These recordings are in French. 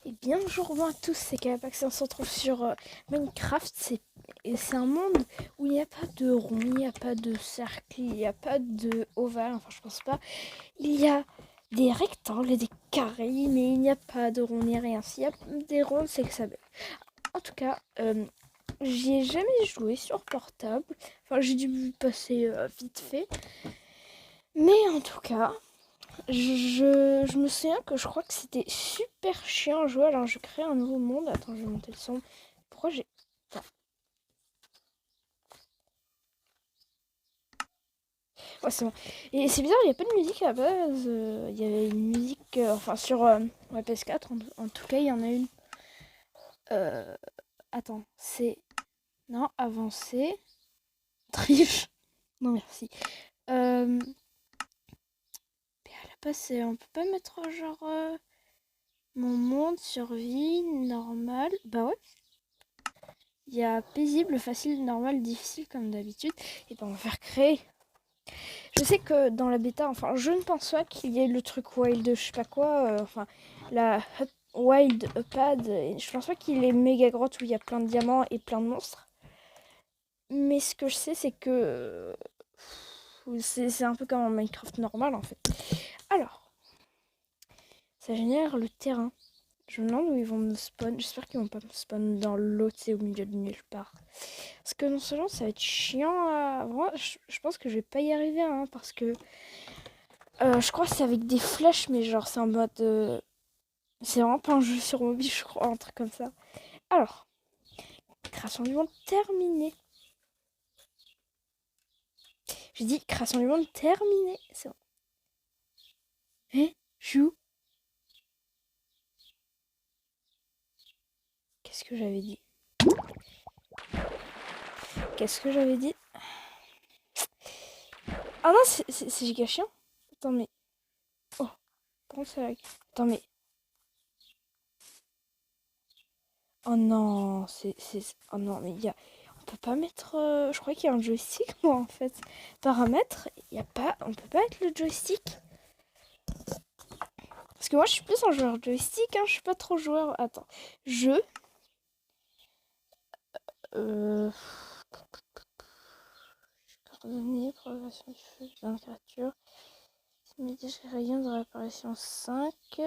Et bien bonjour à tous, c'est Kapax et on se retrouve sur Minecraft. C'est un monde où il n'y a pas de rond, il n'y a pas de cercle, il n'y a pas de ovale, enfin je pense pas. Il y a des rectangles et des carrés, mais il n'y a pas de rond ni rien. S'il y a des ronds, c'est que ça bug. En tout cas, j'y ai jamais joué sur portable. Enfin j'ai dû passer vite fait. Mais en tout cas, je me souviens que je crois que c'était super chiant à jouer. Alors je crée un nouveau monde. Attends, je vais monter le son. Pourquoi j'ai... Attends. Ouais, c'est bon. Et c'est bizarre, il n'y a pas de musique à la base. Il y avait une musique... enfin, sur la PS4, en tout cas, il y en a une. Attends, c'est... Non, avancer. Triche. Non, merci. Mais à la base, on peut pas mettre genre... mon monde, survie, normal. Bah ouais. Il y a paisible, facile, normal, difficile comme d'habitude. Et ben on va faire créer. Je sais que dans la bêta, enfin je ne pense pas qu'il y ait le truc wild, je sais pas quoi, enfin la wild pad, je pense pas qu'il est méga grotte où il y a plein de diamants et plein de monstres. Mais ce que je sais c'est que c'est un peu comme un Minecraft normal en fait. Alors, ça génère le terrain. Je me demande où ils vont me spawn. J'espère qu'ils vont pas me spawn dans l'eau, tu sais, au milieu de nulle part. Parce que non seulement ça va être chiant à... Moi, je pense que je vais pas y arriver, hein, parce que... je crois que c'est avec des flèches, mais genre c'est en mode... C'est vraiment pas un jeu sur mobile, je crois, un truc comme ça. Alors, création du monde terminée. J'ai dit création du monde terminée. C'est bon. Hein? Je suis où? Qu'est-ce que j'avais dit? Qu'est-ce que j'avais dit? Ah non, c'est giga chiant. Attends, mais... Oh, comment ça lag? Attends, mais... Oh non, Oh non, mais il y a... On peut pas mettre... Je crois qu'il y a un joystick, moi, en fait. Paramètres, il y a pas... On peut pas mettre le joystick. Parce que moi, je suis plus un joueur joystick, hein. Je suis pas trop joueur... Attends. Jeu. Coordonnées, progression du feu, dans la créature. Médias rayon de réapparition 5.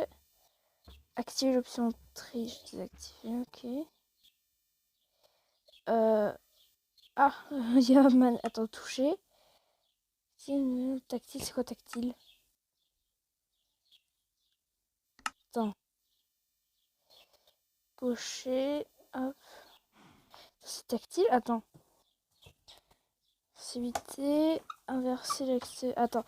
Activer l'option triche désactivée, ok. Ah, il y a Attends, toucher. Tactile, c'est quoi tactile? Attends. Cocher, hop. C'est tactile? Attends. Sensibilité, inverser l'accès. Attends.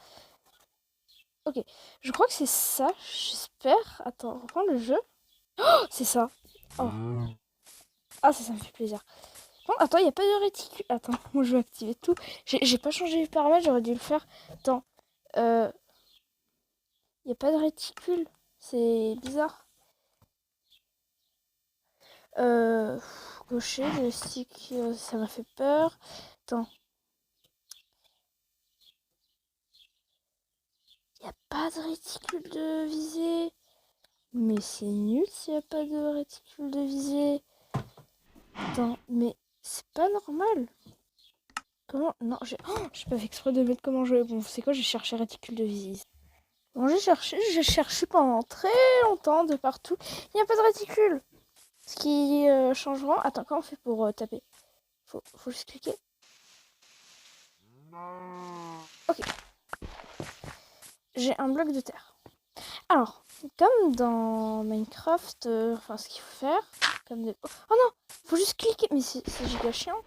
Ok. Je crois que c'est ça, j'espère. Attends, reprends le jeu. Oh, c'est ça. Oh. Ah, ça me fait plaisir. Bon, attends, il n'y a pas de réticule. Attends, moi je vais activer tout. J'ai pas changé les paramètres, j'aurais dû le faire. Attends. Il n'y a pas de réticule. C'est bizarre. Gaucher, le stick, ça m'a fait peur. Attends. Il n'y a pas de réticule de visée. Mais c'est nul s'il n'y a pas de réticule de visée. Attends, mais c'est pas normal. Comment? Non, j'ai pas fait exprès de mettre comment jouer. Bon, c'est quoi? J'ai cherché réticule de visée. Bon, j'ai cherché pendant très longtemps de partout. Il n'y a pas de réticule. Ce qui changeront. Attends, comment on fait pour taper? Faut juste cliquer. Ok. J'ai un bloc de terre. Alors, comme dans Minecraft, enfin ce qu'il faut faire, comme de... Oh non, faut juste cliquer, mais c'est giga chiant.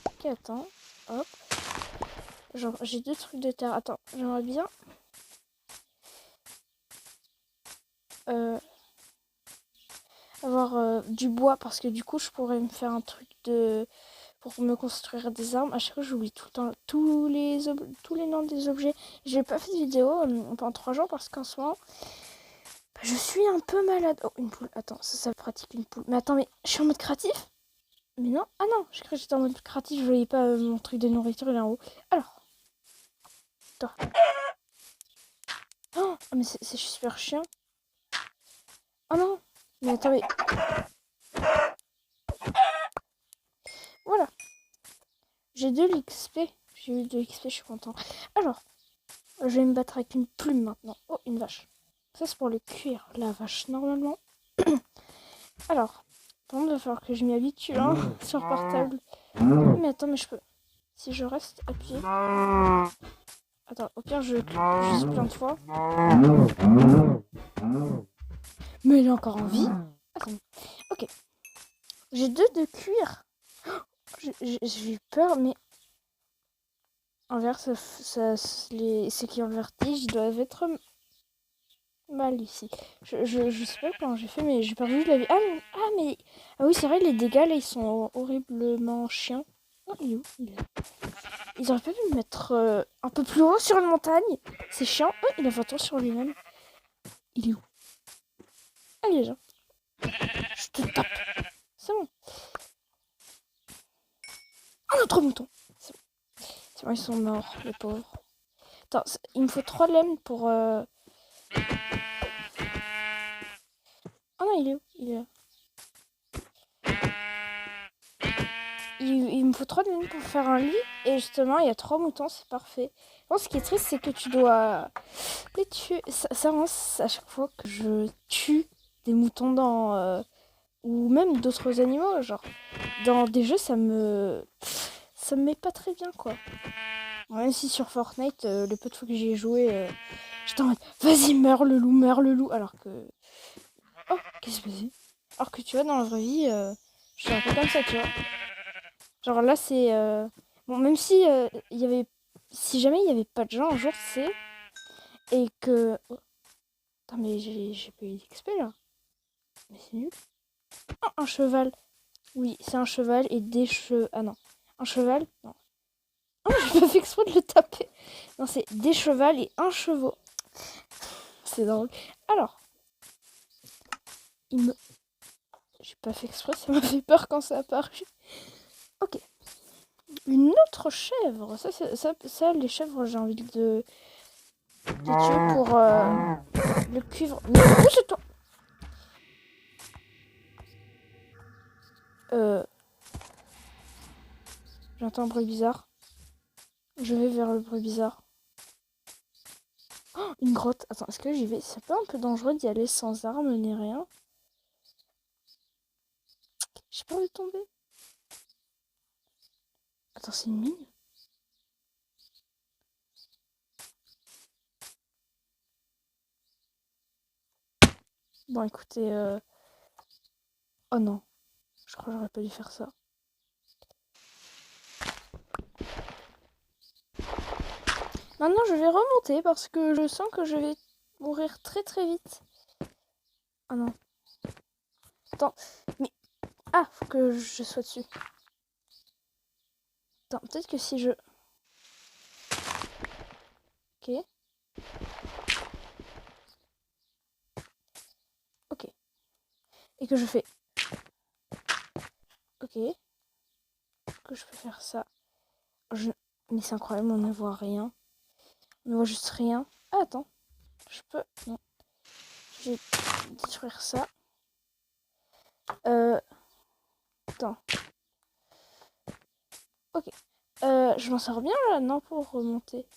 Ok, attends, hop. Genre, j'ai deux trucs de terre. Attends, j'aimerais bien avoir du bois parce que du coup, je pourrais me faire un truc de pour me construire des armes. À chaque fois, j'oublie tout le temps tous les noms des objets. J'ai pas fait de vidéo pendant 3 jours parce qu'en ce moment, bah, je suis un peu malade. Oh, une poule. Attends, ça pratique une poule. Mais attends, mais je suis en mode créatif? Mais non. Ah non, je croyais que j'étais en mode créatif. Je voyais pas mon truc de nourriture, il est en haut. Alors. Attends. Oh, mais c'est super chiant. Oh non. Mais attends, mais... Voilà. J'ai de l'XP. J'ai eu de l'XP, je suis content. Alors, je vais me battre avec une plume maintenant. Oh, une vache. Ça, c'est pour le cuir, la vache, normalement. Alors, par contre, il va falloir que je m'y habitue, hein, sur portable. Mais attends, mais je peux... Si je reste appuyé... Attends, au pire, je clique juste plein de fois. Mais il est encore en vie. Attends. Ok. J'ai 2 de cuir. J'ai eu peur, mais... Envers ceux qui ont le vertige, ils doivent être mal ici. Je sais pas comment j'ai fait, mais j'ai perdu de la vie. Ah oui, c'est vrai, les dégâts, là, ils sont horriblement chiants. Oh, il est où? Ils auraient pas pu me mettre un peu plus haut sur une montagne. C'est chiant. Oh, il a fait un tour sur lui-même. Il est où? Ah, il est là. Je te tape. C'est bon. Un autre mouton. C'est bon, ils sont morts, les pauvres. Attends, il me faut 3 laines pour... Ah non, il est où? Il est là. Il me faut 3 laines pour faire un lit. Et justement, il y a 3 moutons, c'est parfait. Bon, ce qui est triste, c'est que tu dois les tuer. Ça avance à chaque fois que je tue des moutons dans... ou même d'autres animaux, genre. Dans des jeux, ça me met pas très bien, quoi. Même si sur Fortnite, le peu de fois que j'y ai joué, j'étais en mode, vas-y, meurs le loup. Alors que... Oh, qu'est-ce que c'est? Alors que tu vois, dans la vraie vie, je suis un peu comme ça, tu vois. Genre là, c'est... Bon, même si il y avait... Si jamais il y avait pas de gens un jour, c'est... Et que... Oh. Attends, mais j'ai pas eu d'XP, là. Mais c'est nul. Oh, un cheval. Oui, c'est un cheval et des chevaux... Ah non. Un cheval? Non. Oh, j'ai pas fait exprès de le taper. Non, c'est des chevals et un chevaux. C'est drôle. Alors. J'ai pas fait exprès, ça m'a fait peur quand ça a apparu. Ok. Une autre chèvre. Ça les chèvres, j'ai envie de tuer pour le cuivre. Mais pousse-toi. J'entends un bruit bizarre. Je vais vers le bruit bizarre. Oh, une grotte. Attends, est-ce que j'y vais? C'est pas un peu dangereux d'y aller sans armes ni rien? J'ai pas envie de tomber. Attends, c'est une mine? Bon, écoutez, oh non. Je crois que j'aurais pas dû faire ça. Maintenant, je vais remonter parce que je sens que je vais mourir très très vite. Oh non. Attends, mais... Ah, faut que je sois dessus. Attends, peut-être que si je... Ok. Ok. Et que je fais... Ok. Que je peux faire ça. Mais c'est incroyable, on ne voit rien. On ne voit juste rien. Ah, attends. Je peux... Non. Je vais détruire ça. Attends. Ok. Je m'en sors bien là, non, pour remonter.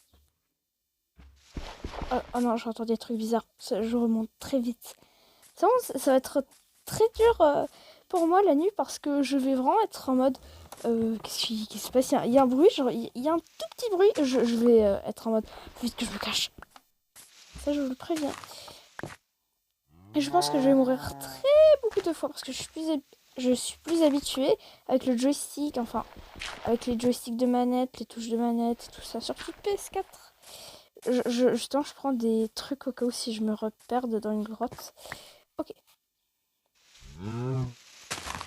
Oh non, j'entends des trucs bizarres. Je remonte très vite. C'est bon, ça va être très dur pour moi la nuit parce que je vais vraiment être en mode... qu'est-ce qui se passe? Il y a un bruit, genre il y a un tout petit bruit. Je vais être en mode... Faut vite que je me cache. Ça, je vous le préviens. Et je pense que je vais mourir beaucoup de fois parce que je suis plus habituée avec le joystick, enfin, avec les joysticks de manette, les touches de manette, tout ça, surtout PS4. Justement, je prends des trucs au cas où si je me reperde dans une grotte. Ok.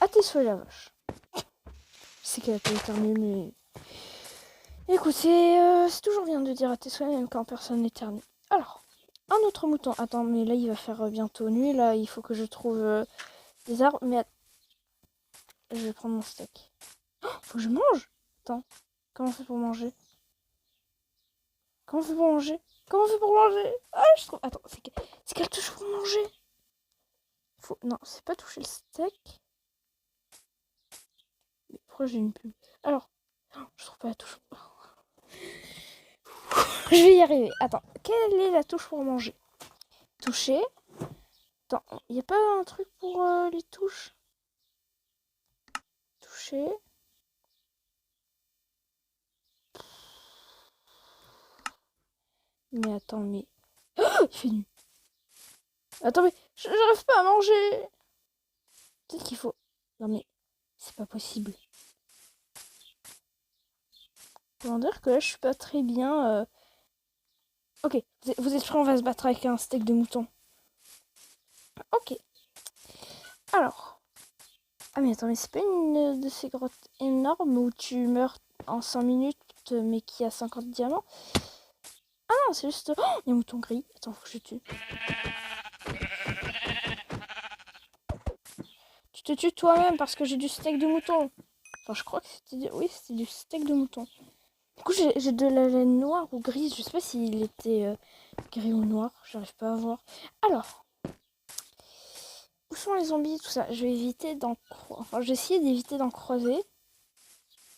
À tes souhaits, la vache. Je sais qu'elle a pas éternué, mais... Écoutez, c'est toujours bien de dire à tes souhaits même quand personne n'éternue. Alors, un autre mouton. Attends, mais là, il va faire bientôt nuit. Là, il faut que je trouve des arbres. Mais je vais prendre mon steak. Oh, faut que je mange. Attends, comment on fait pour manger? Comment on fait pour manger? Comment on fait pour manger? Ah, je trouve... Attends, c'est quelle touche pour manger? faut... Non, c'est pas toucher le steak. Mais pourquoi j'ai une pub? Alors, je trouve pas la touche. Je vais y arriver. Attends, quelle est la touche pour manger? Toucher. Attends, y a pas un truc pour les touches? Toucher. Mais attends, mais... Oh, il fait nuit. Attends, mais j'arrive pas à manger. Peut-être qu'il faut... Non, mais c'est pas possible. Comment dire que là, je suis pas très bien... Ok, vous êtes prêts? On va se battre avec un steak de mouton. Ok. Alors. Ah, mais attends, mais c'est pas une de ces grottes énormes où tu meurs en 5 minutes, mais qui a 50 diamants? Ah non, c'est juste... Oh, il y a un mouton gris. Attends, faut que je tue. Tu te tues toi-même parce que j'ai du steak de mouton. Enfin, je crois que c'était... Oui, c'était du steak de mouton. Du coup, j'ai de la laine noire ou grise. Je sais pas s'il était gris ou noir. J'arrive pas à voir. Alors, où sont les zombies, tout ça? Je vais éviter d'en... Enfin, j'ai essayé d'éviter d'en croiser.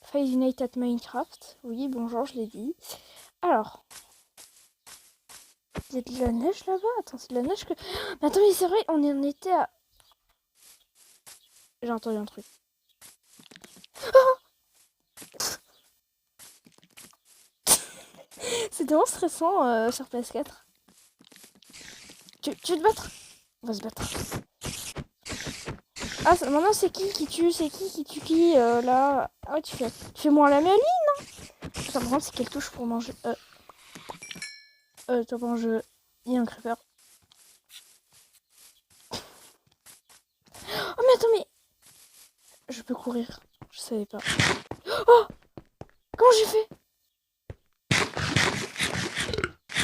Five Nights at Minecraft. Oui, bonjour, je l'ai dit. Alors... Il y a de la neige là-bas? Attends, c'est de la neige que... Mais attends, mais c'est vrai, on en était à... J'ai entendu un truc. Oh c'est tellement stressant sur PS4. Tu veux te battre? On va se battre. Ah, maintenant c'est qui tue? C'est qui tue qui là? Ah ouais, tu fais moins la mêlée, non? Attends, par contre, c'est quelle touche pour manger? Attends, bon, il y a un creeper. Oh, mais attends, mais... Je peux courir. Je savais pas. Oh! Comment j'ai fait?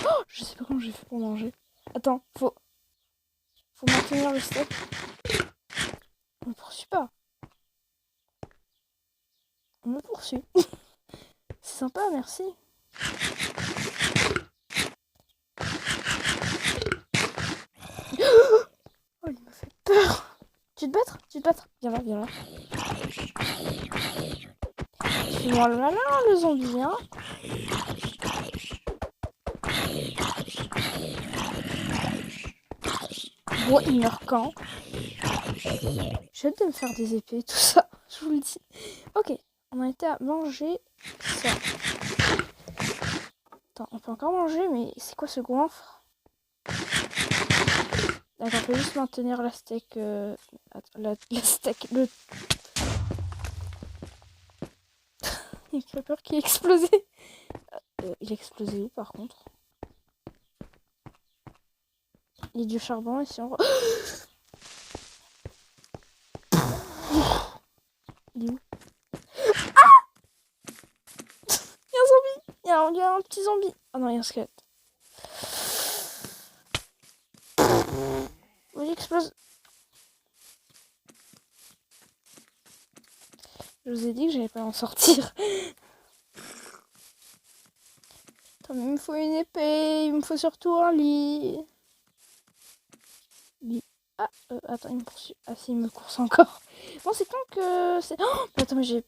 Oh! Je sais pas comment j'ai fait pour manger. Attends, faut maintenir le steak. On me poursuit pas. On me poursuit. C'est sympa, merci. Oh, il m'a fait peur. Tu te battre? Tu te battre? Viens là, viens là. Fais-moi le malin, le zombie, hein. Bon, il meurt quand? J'ai hâte de me faire des épées, tout ça. Je vous le dis. Ok, on a été à manger ça. Attends, on peut encore manger, mais c'est quoi ce goinfre? D'accord, on peut juste maintenir la steak... Attends, la steak... Le... Il y a un creeper qui a explosé. Il a explosé où, par contre? Il y a du charbon ici. On... Il est où? Il y a un zombie. Il y a un petit zombie. Oh non, il y a un squelette. Oui, il explose. Je vous ai dit que j'allais pas en sortir. Attends, mais il me faut une épée. Il me faut surtout un lit. Lit. Ah, attends, il me poursuit. Ah si, il me course encore. Bon, c'est quand que... c'est... Oh, mais attends, mais j'ai...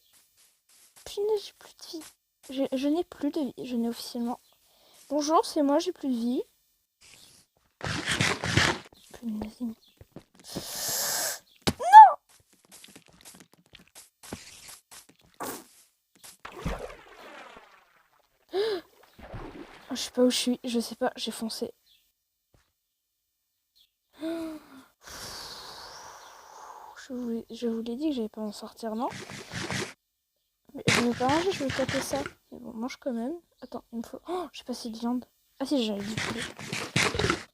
Punaise, j'ai plus de vie. Je n'ai plus de vie. Je n'ai officiellement... Bonjour, c'est moi, j'ai plus de vie. Punaise, il me... Non! Oh, je sais pas où je suis. Je sais pas, j'ai foncé. Je vous l'ai dit que j'allais pas en sortir, non? Mais je vais pas manger, je vais taper ça. Mais bon, mange quand même. Attends, il me faut... Oh, j'ai pas assez de viande. Ah si, j'avais du poulet.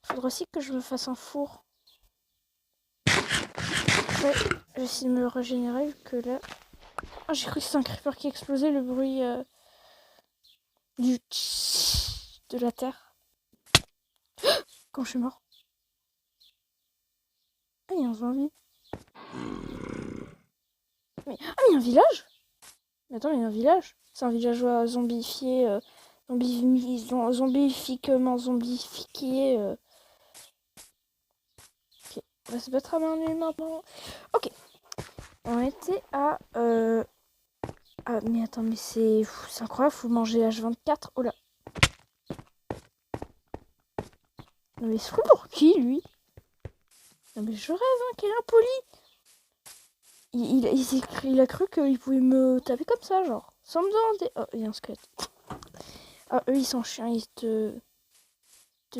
Faudra aussi que je me fasse un four. Après, je vais essayer de me le régénérer vu que là... Oh, j'ai cru que c'était un creeper qui explosait, le bruit du... de la terre. Quand je suis mort. Ah, il y a un zombie. Mais... Ah, mais il y a un village? Mais attends, mais il y a un village? C'est un villageois zombifié... zombifiquement zombifié... Ok. On va se battre à main nue maintenant. Ok. On était à... Ah, mais attends, mais c'est incroyable, faut manger H24. Oh là. Non, mais il se fout pour qui, lui? Non, mais je rêve, hein, quel impoli. Il a cru qu'il pouvait me taper comme ça, genre. Sans me demander. Oh, il y a un squelette. Ah, eux, ils sont chiants, ils te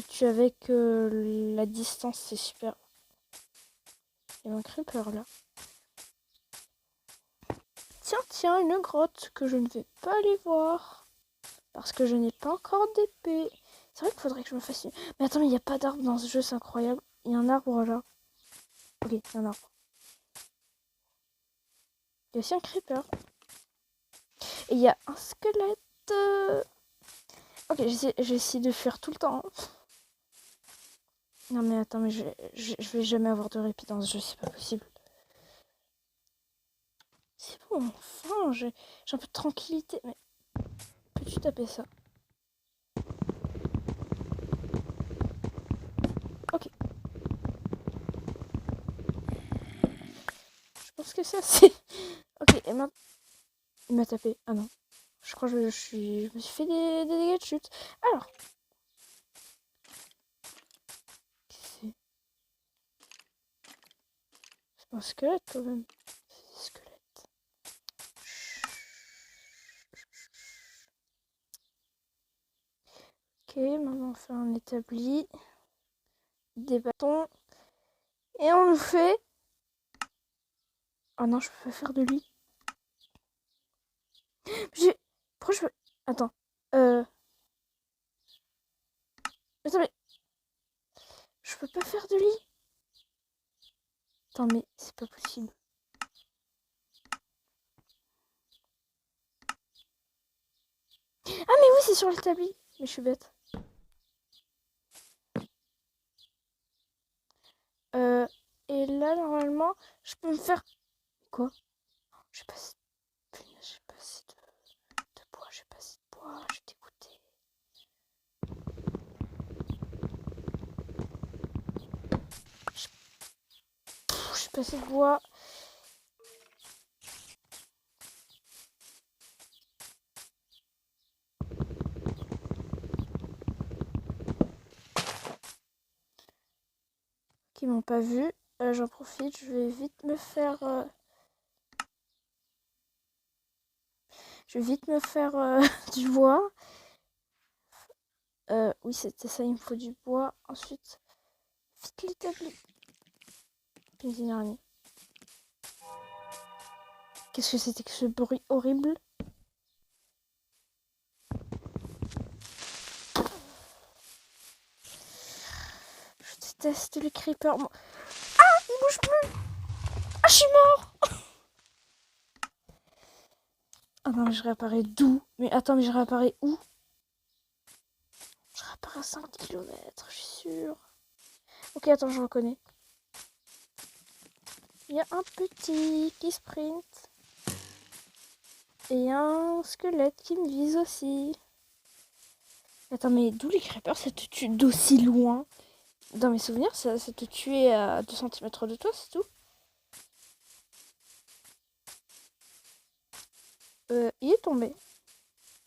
tuent avec la distance, c'est super. Il y a un creeper, là. Tiens, une grotte que je ne vais pas aller voir. Parce que je n'ai pas encore d'épée. C'est vrai qu'il faudrait que je me fasse une... Mais attends, mais il n'y a pas d'arbre dans ce jeu, c'est incroyable. Il y a un arbre, là. Ok, il y a un arbre. Il y a aussi un creeper. Et il y a un squelette. Ok, j'essaie de fuir tout le temps. Non mais attends, mais je vais jamais avoir de répit dans ce jeu, c'est pas possible. C'est bon, enfin, j'ai un peu de tranquillité. Mais peux-tu taper ça? Ok. Je pense que ça c'est... Ok, et maintenant... Il m'a tapé. Ah non. Je crois que je me suis fait des dégâts de chute. Alors. C'est pas un squelette quand même. C'est un squelette. Ok, maintenant on fait un établi. Des bâtons. Et on nous fait... Oh non, je peux pas faire de lit. Pourquoi je peux... Attends. Attends, mais... Je peux pas faire de lit. Attends, mais c'est pas possible. Ah, mais oui, c'est sur l'établi. Mais je suis bête. Et là, normalement, je peux me faire... Quoi? J'ai pas assez... Punaise, j'ai pas assez de bois. J'ai pas assez de bois. Je suis dégoûtée. J'ai pas assez de bois. Qui m'ont pas vu. J'en profite. Je vais vite me faire... Je vais vite me faire du bois. Oui, c'était ça. Il me faut du bois. Ensuite, vite l'établi. Puis une araignée. Qu'est-ce que c'était que ce bruit horrible? Je déteste les creepers. Ah, il bouge plus. Ah, je suis mort. Ah non, mais je réapparais d'où? Mais attends, mais je réapparais où? Je réapparais à 5 km, je suis sûre. Ok, attends, je reconnais. Il y a un petit qui sprint. Et un squelette qui me vise aussi. Attends, mais d'où les creepers, ça te tue d'aussi loin? Dans mes souvenirs, ça te tuait à 2 cm de toi, c'est tout? Il est tombé.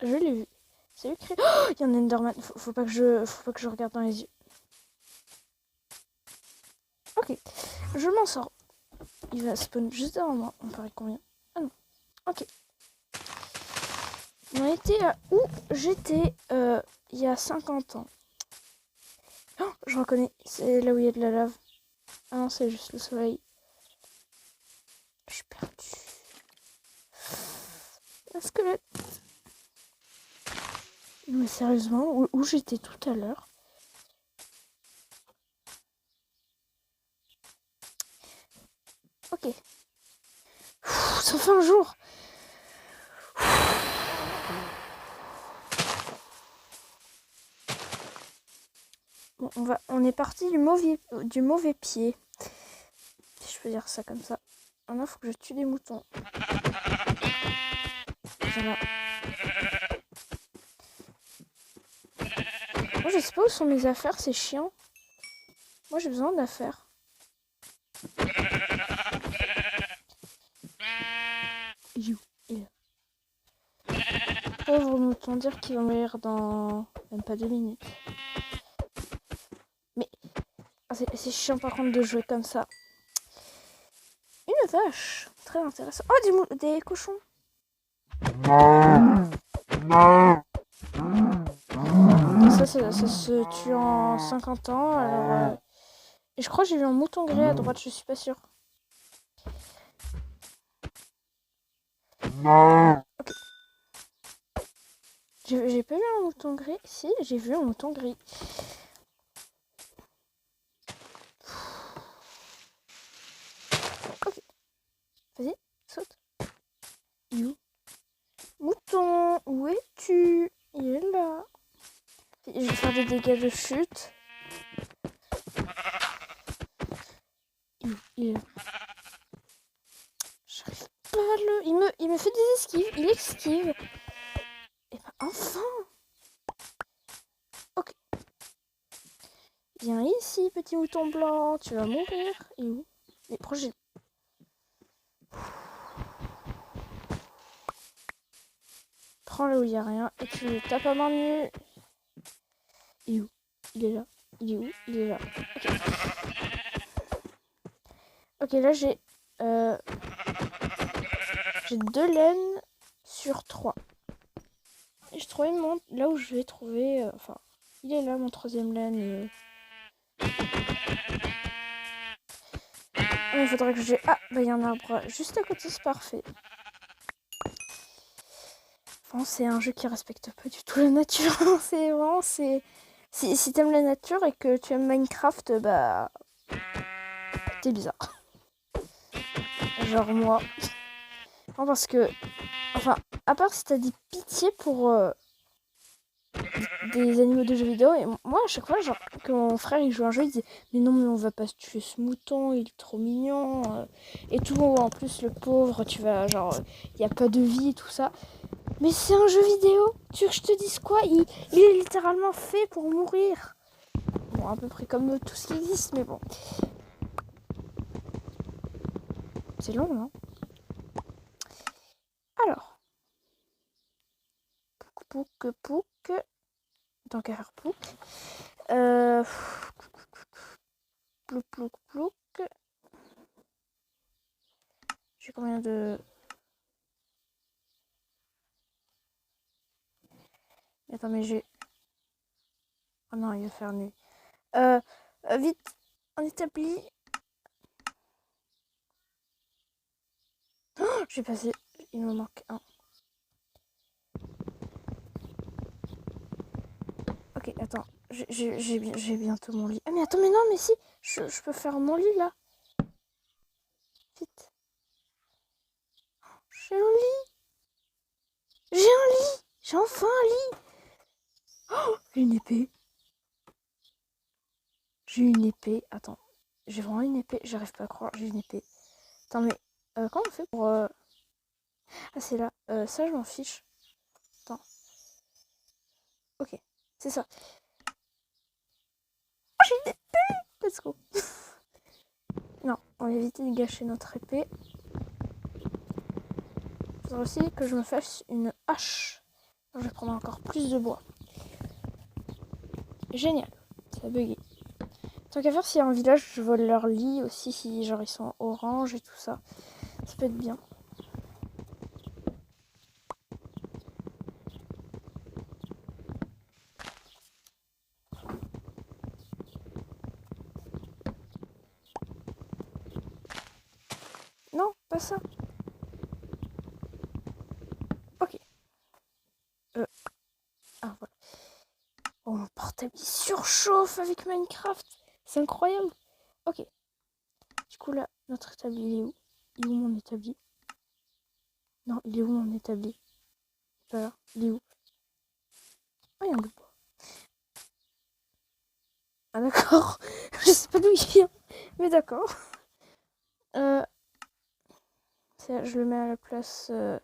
Je l'ai vu. Salut creeper. Oh, il y a un Enderman. Faut pas que je regarde dans les yeux. Ok, je m'en sors. Il va spawn juste devant moi. On paraît combien? Ah non. Ok. On était à où j'étais il y a 50 ans. Oh, je reconnais. C'est là où il y a de la lave. Ah non, c'est juste le soleil. Je suis perdue. Un squelette. Mais sérieusement, où j'étais tout à l'heure? Ok. Ça fait un jour. Bon, on est parti du mauvais pied. Si je peux dire ça comme ça. Maintenant, il faut que je tue des moutons. Voilà. Moi, je sais pas où sont mes affaires, c'est chiant. Moi, j'ai besoin d'affaires. autant dire qu'il va mourir dans même pas 2 minutes. Mais c'est chiant par contre de jouer comme ça. Une vache, très intéressant. Oh, des cochons. Ça se tue en 50 ans. Alors, et je crois que j'ai vu un mouton gris à droite, je suis pas sûre. Ok. J'ai pas vu un mouton gris. Si, j'ai vu un mouton gris. Ok. Vas-y, saute. Il est où? Mouton, où es-tu? Il est là. Je vais faire des dégâts de chute. Il est là. J'arrive pas à le... Il me fait des esquives. Il esquive. Et ben enfin. Ok. Viens ici, petit mouton blanc. Tu vas mourir. Il est où? Les projets. Prends là où il n'y a rien et tu le tapes à main nue. Il est où? Il est là. Il est où? Il est là. Ok. Ok, là j'ai 2 laines sur 3. Et je trouvais là où je vais trouver... enfin, il est là mon 3e laine. Il faudrait que j'ai... Ah, bah il y a un arbre juste à côté, c'est parfait. Enfin, c'est un jeu qui respecte pas du tout la nature. C'est vraiment... Si t'aimes la nature et que tu aimes Minecraft, bah... T'es bizarre. Genre moi. Non, parce que... Enfin, à part si t'as des pitiés pour... des animaux de jeux vidéo, et moi à chaque fois genre que mon frère il joue un jeu, il dit mais non, mais on va pas se tuer ce mouton, il est trop mignon et tout, en plus le pauvre, tu vas genre il y a pas de vie et tout ça, mais c'est un jeu vidéo, tu veux que je te dise quoi, il est littéralement fait pour mourir. Bon, à peu près comme tout ce qui existe, mais bon, c'est long, non? Alors pouk. Tant qu'à faire pouk. Plouk. J'ai combien de... Attends, mais j'ai... Oh non, il va faire nuit. Vite, on établit... Oh, j'ai passé... Il me manque un. Ok, attends. J'ai bientôt mon lit. Ah mais attends, mais non, mais si. Je peux faire mon lit, là. Vite. J'ai un lit. J'ai un lit. J'ai enfin un lit. Oh, une épée. J'ai une épée. Attends. J'ai vraiment une épée. J'arrive pas à croire. J'ai une épée. Attends, mais... comment on fait pour... Ah, c'est là. Ça, je m'en fiche. Attends. Ok. C'est ça. Oh, j'ai une épée. Let's go. Non, on va éviter de gâcher notre épée. Il faudra aussi que je me fasse une hache. Je vais prendre encore plus de bois. Génial. Ça a bugué. Tant qu'à faire, s'il y a un village, je vole leur lit aussi, si genre ils sont orange et tout ça. Ça peut être bien. Non, pas ça. Ok. Ah, voilà. Oh, mon portable il surchauffe avec Minecraft. C'est incroyable. Ok. Du coup, là, notre établi, il est où? Il est où mon établi? Non, il est où mon établi? Voilà. Il est où? Oh, il y a un bout de bois. Ah, d'accord. Je sais pas d'où il vient. Mais d'accord. Je le mets à la place de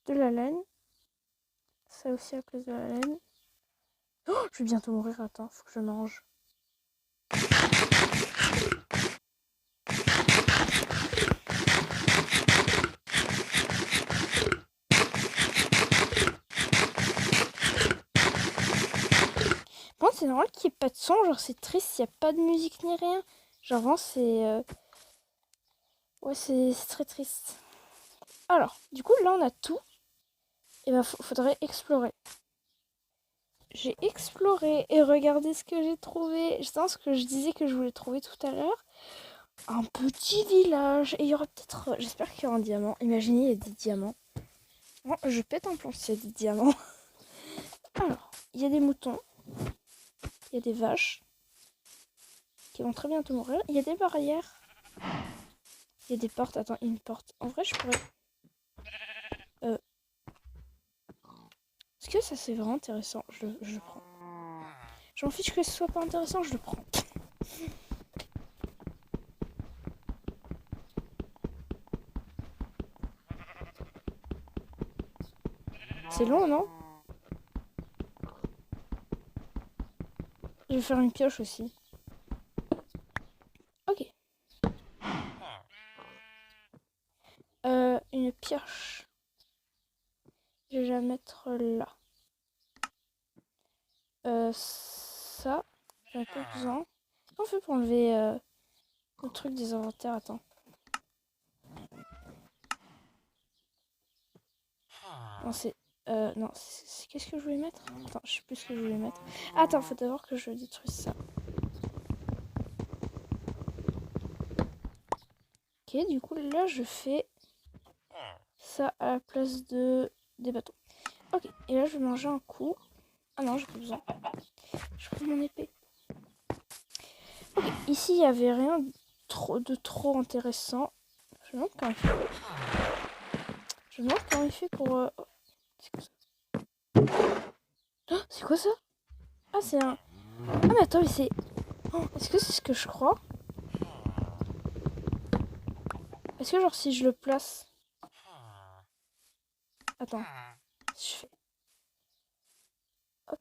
la laine. Ça aussi à la place de la laine. Oh, je vais bientôt mourir. Attends, faut que je mange. c'est normal qu'il n'y ait pas de son. Genre, c'est triste, il n'y a pas de musique ni rien. Genre, vraiment, c'est... Ouais, c'est très triste. Alors, du coup, là, on a tout. Et ben, faudrait explorer. J'ai exploré et regardé ce que j'ai trouvé. Je pense que je disais que je voulais trouver tout à l'heure. Un petit village. Et il y aura peut-être... J'espère qu'il y aura un diamant. Imaginez, il y a des diamants. Bon, je pète un plomb s'il y a des diamants. Alors, il y a des moutons. Il y a des vaches. Qui vont très bientôt mourir. Il y a des barrières. Il y a des portes. Attends, une porte. En vrai, je pourrais... Est-ce que ça, c'est vraiment intéressant? Je le prends. Je m'en fiche que ce soit pas intéressant, je le prends. C'est long, non? Je vais faire une pioche aussi. Ok. Une pioche. Je vais la mettre là. Ça, j'en ai pas besoin. Comment on fait pour enlever le truc des inventaires? Attends. Non, c'est... non, qu'est-ce que je voulais mettre? Attends, je sais plus ce que je voulais mettre. Ah, attends, faut d'abord que je détruise ça. Ok, du coup, là, je fais ça à la place des bâtons. Ok, et là, je vais manger un coup. Ah non, j'ai pas besoin. Je prends mon épée. Ok, ici, il n'y avait rien de trop intéressant. Je me demande comment il fait. Je me demande comment il fait pour... C'est quoi ça? Oh, c'est quoi ça? Ah, c'est un... Ah, mais attends, mais c'est... Oh, est-ce que c'est ce que je crois? Est-ce que genre si je le place... Attends. Si je fais... Hop.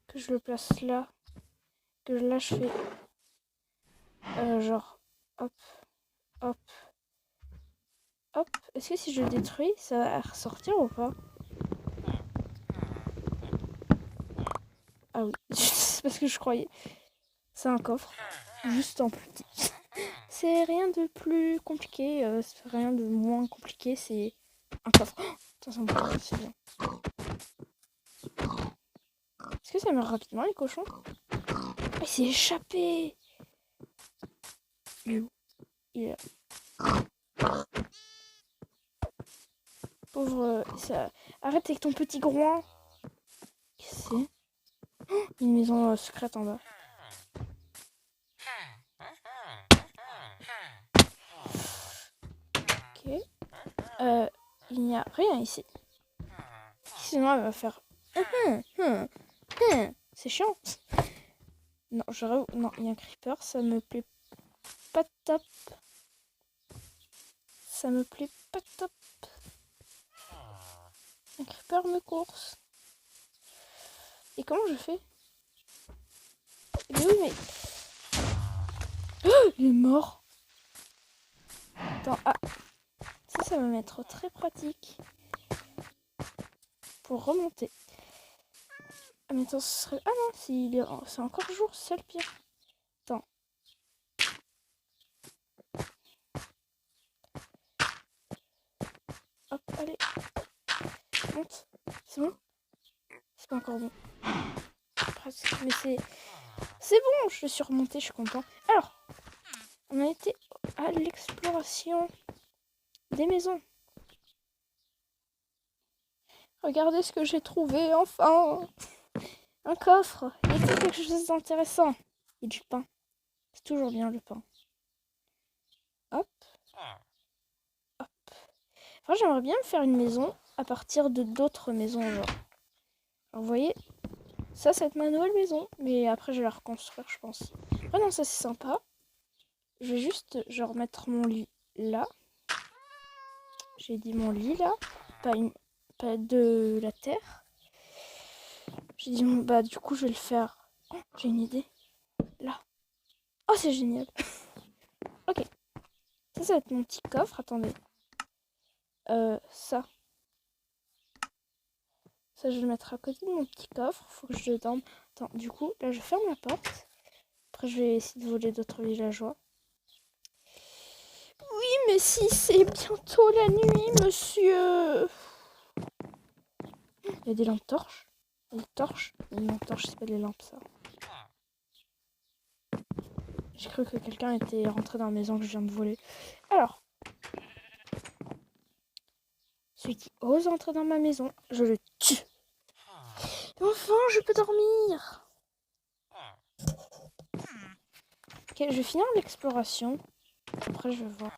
Que je le place là. Que là je fais... genre... Hop. Hop. Hop. Est-ce que si je le détruis, ça va ressortir ou pas? Ah oui. C'est parce que je croyais. C'est un coffre. Juste en plus petit. C'est rien de plus compliqué. C'est rien de moins compliqué. C'est un coffre. Oh, attends, ça me paraît, c'est bien. Est-ce que ça meurt rapidement les cochons? Ah, il s'est échappé! Il est où? Il est là. Pauvre... ça... Arrête avec ton petit groin! Qu'est-ce que c'est? Oh, une maison secrète en bas. Ok. Il n'y a rien ici. Sinon, elle va faire... C'est chiant. Non, non, il y a un creeper, ça me plaît pas top. Ça me plaît pas top. Un creeper me course. Et comment je fais? Mais oui, mais... Oh, il est mort. Attends, ah. Ça va m'être très pratique. Pour remonter. Ah, mais attends, ce serait... Ah non, c'est encore jour, c'est ça le pire. Attends. Hop, allez. Monte. C'est bon? C'est pas encore bon. Presque. Mais c'est bon, je suis remontée, je suis content. Alors, on a été à l'exploration des maisons. Regardez ce que j'ai trouvé, enfin. Un coffre. Il y a quelque chose d'intéressant. Et du pain. C'est toujours bien le pain. Hop. Hop. Enfin, j'aimerais bien me faire une maison à partir de d'autres maisons, genre. Alors, vous voyez, ça, c'est ma nouvelle maison. Mais après, je vais la reconstruire, je pense. Ah non, ça, c'est sympa. Je vais juste, genre, mettre mon lit là. J'ai dit mon lit là. Pas de la terre. J'ai dit, bah, du coup, je vais le faire. Oh, j'ai une idée. Là. Oh, c'est génial. Ok. Ça va être mon petit coffre. Attendez. Ça. Ça, je vais le mettre à côté de mon petit coffre. Faut que je dorme. Attends, du coup, là, je ferme la porte. Après, je vais essayer de voler d'autres villageois. Oui, mais si c'est bientôt la nuit, monsieur. Il y a des lampes torches. Des torches. Les lampes torches, c'est pas des lampes, ça. J'ai cru que quelqu'un était rentré dans la maison que je viens de voler. Alors, celui qui ose entrer dans ma maison, je le tue. Enfin, je peux dormir. Ok, je vais finir l'exploration. Après, je vais voir.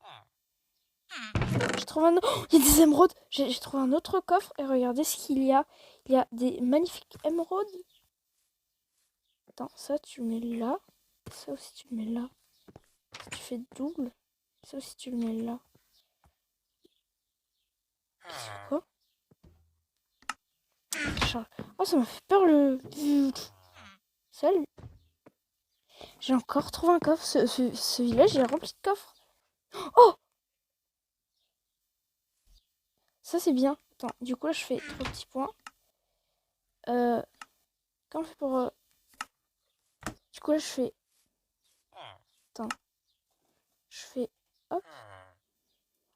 Je trouve un... Oh, il y a des émeraudes. J'ai trouvé un autre coffre et regardez ce qu'il y a. Il y a des magnifiques émeraudes. Attends, ça tu le mets là. Ça aussi tu le mets là. Ça, tu fais double. Ça aussi tu le mets là. C'est quoi? Oh, ça m'a fait peur le... Salut. J'ai encore trouvé un coffre. Ce village il est rempli de coffres. Oh! Ça c'est bien. Attends, du coup là je fais 3 petits points. Comment on fait pour... Du coup là je fais... Attends. Je fais... Hop.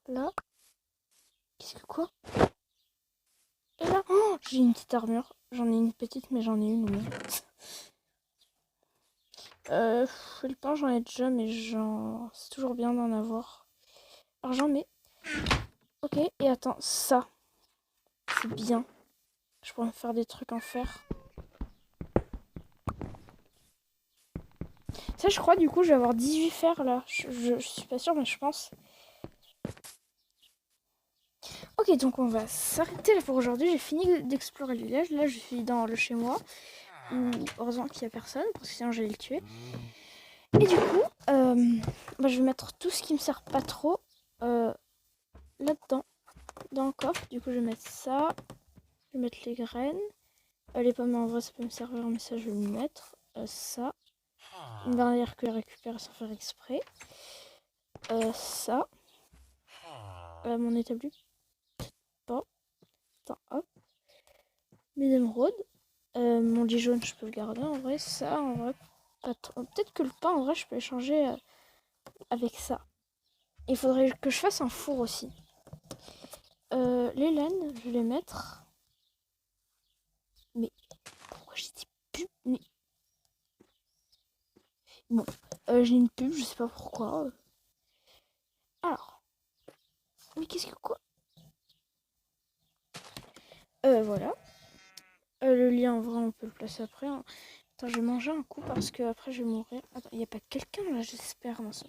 Là. Qu'est-ce que quoi? Et là, oh, j'ai une petite armure. J'en ai une petite, mais j'en ai une au moins. Le pain, j'en ai déjà, mais c'est toujours bien d'en avoir. Alors j'en mets. Ok, et attends, ça. C'est bien. Je pourrais me faire des trucs en fer. Ça, je crois, du coup, je vais avoir 18 fers, là. Je suis pas sûre, mais je pense. Ok, donc on va s'arrêter là pour aujourd'hui. J'ai fini d'explorer le village. Là, je suis dans le chez moi. Heureusement qu'il n'y a personne, parce que sinon j'allais le tuer. Et du coup, je vais mettre tout ce qui me sert pas trop là-dedans, dans le coffre. Du coup, je vais mettre ça. Je vais mettre les graines. Les pommes en vrai, ça peut me servir, mais ça, je vais le mettre. Ça. Une barrière que je récupère sans faire exprès. Ça. Mon établi. Pas. Attends, hop. Mes émeraudes. Mon lit jaune, je peux le garder en vrai. Ça, en vrai, pas trop. Peut-être que le pain, en vrai, je peux échanger avec ça. Il faudrait que je fasse un four aussi. Les laines, je vais les mettre. Mais pourquoi j'ai dit pub? Mais... Bon, j'ai une pub, je sais pas pourquoi. Alors. Mais qu'est-ce que quoi? Voilà. Le lien, en vrai, on peut le placer après. Hein. Attends, je vais manger un coup parce que après je vais mourir. Attends, il n'y a pas quelqu'un là, j'espère. Non, ça...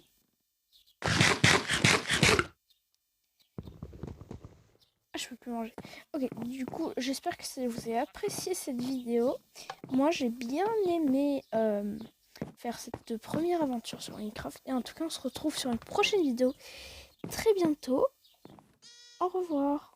Ah, je peux plus manger. Ok, du coup, j'espère que vous avez apprécié cette vidéo. Moi, j'ai bien aimé faire cette première aventure sur Minecraft. Et en tout cas, on se retrouve sur une prochaine vidéo très bientôt. Au revoir.